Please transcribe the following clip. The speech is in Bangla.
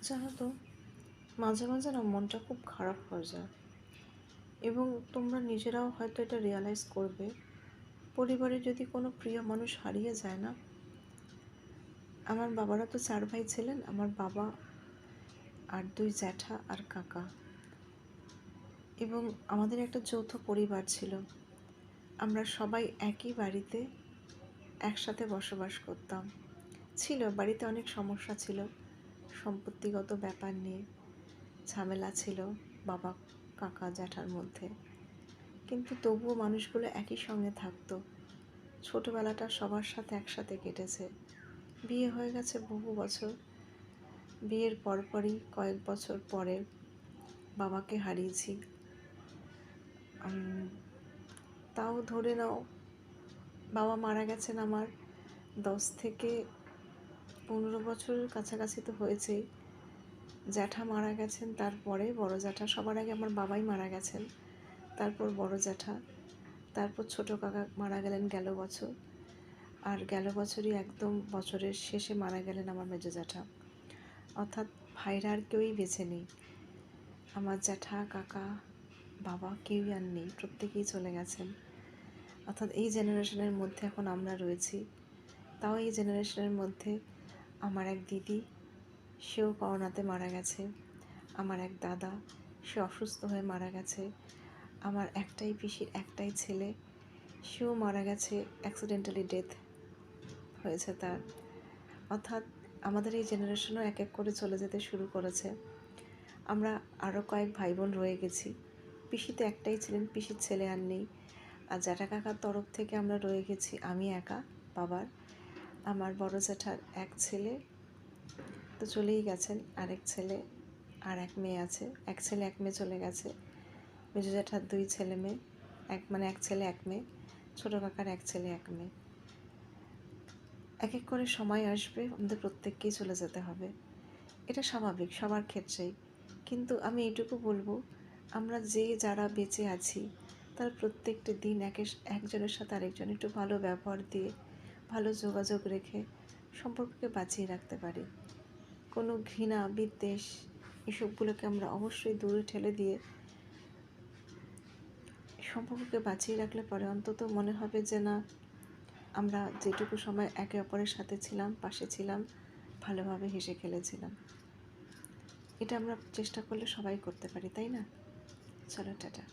জানো তো, মাঝে মাঝে না মনটা খুব খারাপ হয়ে যায় এবং তোমরা নিজেরাও হয়তো এটা রিয়ালাইজ করবে। পরিবারে যদি কোনো প্রিয় মানুষ হারিয়ে যায় না, আমার বাবারা তো 4 ভাই ছিলেন, আমার বাবা আর 2 জ্যাঠা আর কাকা, এবং আমাদের একটা যৌথ পরিবার ছিল। আমরা সবাই একই বাড়িতে একসাথে বসবাস করতাম। বাড়িতে অনেক সমস্যা ছিল, সম্পত্তিগত ব্যাপার নিয়ে ঝামেলা ছিল বাবা কাকা জ্যাঠার মধ্যে, কিন্তু তবুও মানুষগুলো একই সঙ্গে থাকতো। ছোটোবেলাটা সবার সাথে একসাথে কেটেছে। বিয়ে হয়ে গেছে বহু বছর। বিয়ের পরপরই কয়েক বছর পরে বাবাকে হারিয়েছি। তাও ধরে নাও, বাবা মারা গেছেন আমার 10 থেকে 15 বছরের কাছাকাছি তো হয়েছেই। জ্যাঠা মারা গেছেন, তারপরে বড় জ্যাঠা, সবার আগে আমার বাবাই মারা গেছেন, তারপর বড় জ্যাঠা, তারপর ছোটো কাকা মারা গেলেন গেল বছর, আর গেল বছরই একদম বছরের শেষে মারা গেলেন আমার মেজো জ্যাঠা। অর্থাৎ ভাইরা আর কেউই বেঁচে নেই। আমার জ্যাঠা কাকা বাবা কেউই আর নেই, প্রত্যেকেই চলে গেছেন। অর্থাৎ এই জেনারেশনের মধ্যে এখন আমরা রয়েছি। তাও এই জেনারেশনের মধ্যে আমার এক দিদি, সেও করোনাতে মারা গেছে। আমার এক দাদা, সে অসুস্থ হয়ে মারা গেছে। আমার একটাই পিসির একটাই ছেলে, সেও মারা গেছে, অ্যাক্সিডেন্টালি ডেথ হয়েছে তার। অর্থাৎ আমাদের এই জেনারেশনও এক এক করে চলে যেতে শুরু করেছে। আমরা আরও কয়েক ভাই বোন রয়ে গেছি। পিসিতে একটাই ছিলেন, পিসির ছেলে আর নেই। আর জ্যাঠা কাকার তরফ থেকে আমরা রয়ে গেছি আমি একা বাবার। আমার বড় জ্যাঠার এক ছেলে তো চলেই গেছেন, আরেক ছেলে আর এক মেয়ে আছে। এক ছেলে এক মেয়ে চলে গেছে। মেজো জ্যাঠার 2 ছেলে মেয়ে, এক ছেলে এক মেয়ে। ছোটো কাকার এক ছেলে এক মেয়ে। এক এক করে সময় আসবে, আমাদের প্রত্যেককেই চলে যেতে হবে। এটা স্বাভাবিক সবার ক্ষেত্রেই। কিন্তু আমি এইটুকু বলবো, আমরা যারা বেঁচে আছি তার প্রত্যেকটা দিন একজনের সাথে আরেকজন একটু ভালো ব্যবহার দিয়ে, ভালো যোগাযোগ রেখে সম্পর্ককে বাঁচিয়ে রাখতে পারি। কোনো ঘৃণা বিদ্বেষ এসবগুলোকে আমরা অবশ্যই দূরে ঠেলে দিয়ে সম্পর্ককে বাঁচিয়ে রাখলে পরে অন্তত মনে হবে যে না, আমরা যেটুকু সময় একে অপরের সাথে ছিলাম, পাশে ছিলাম, ভালোভাবে হেসে খেলেছিলাম। এটা আমরা চেষ্টা করলে সবাই করতে পারি, তাই না? চলো, টাটা।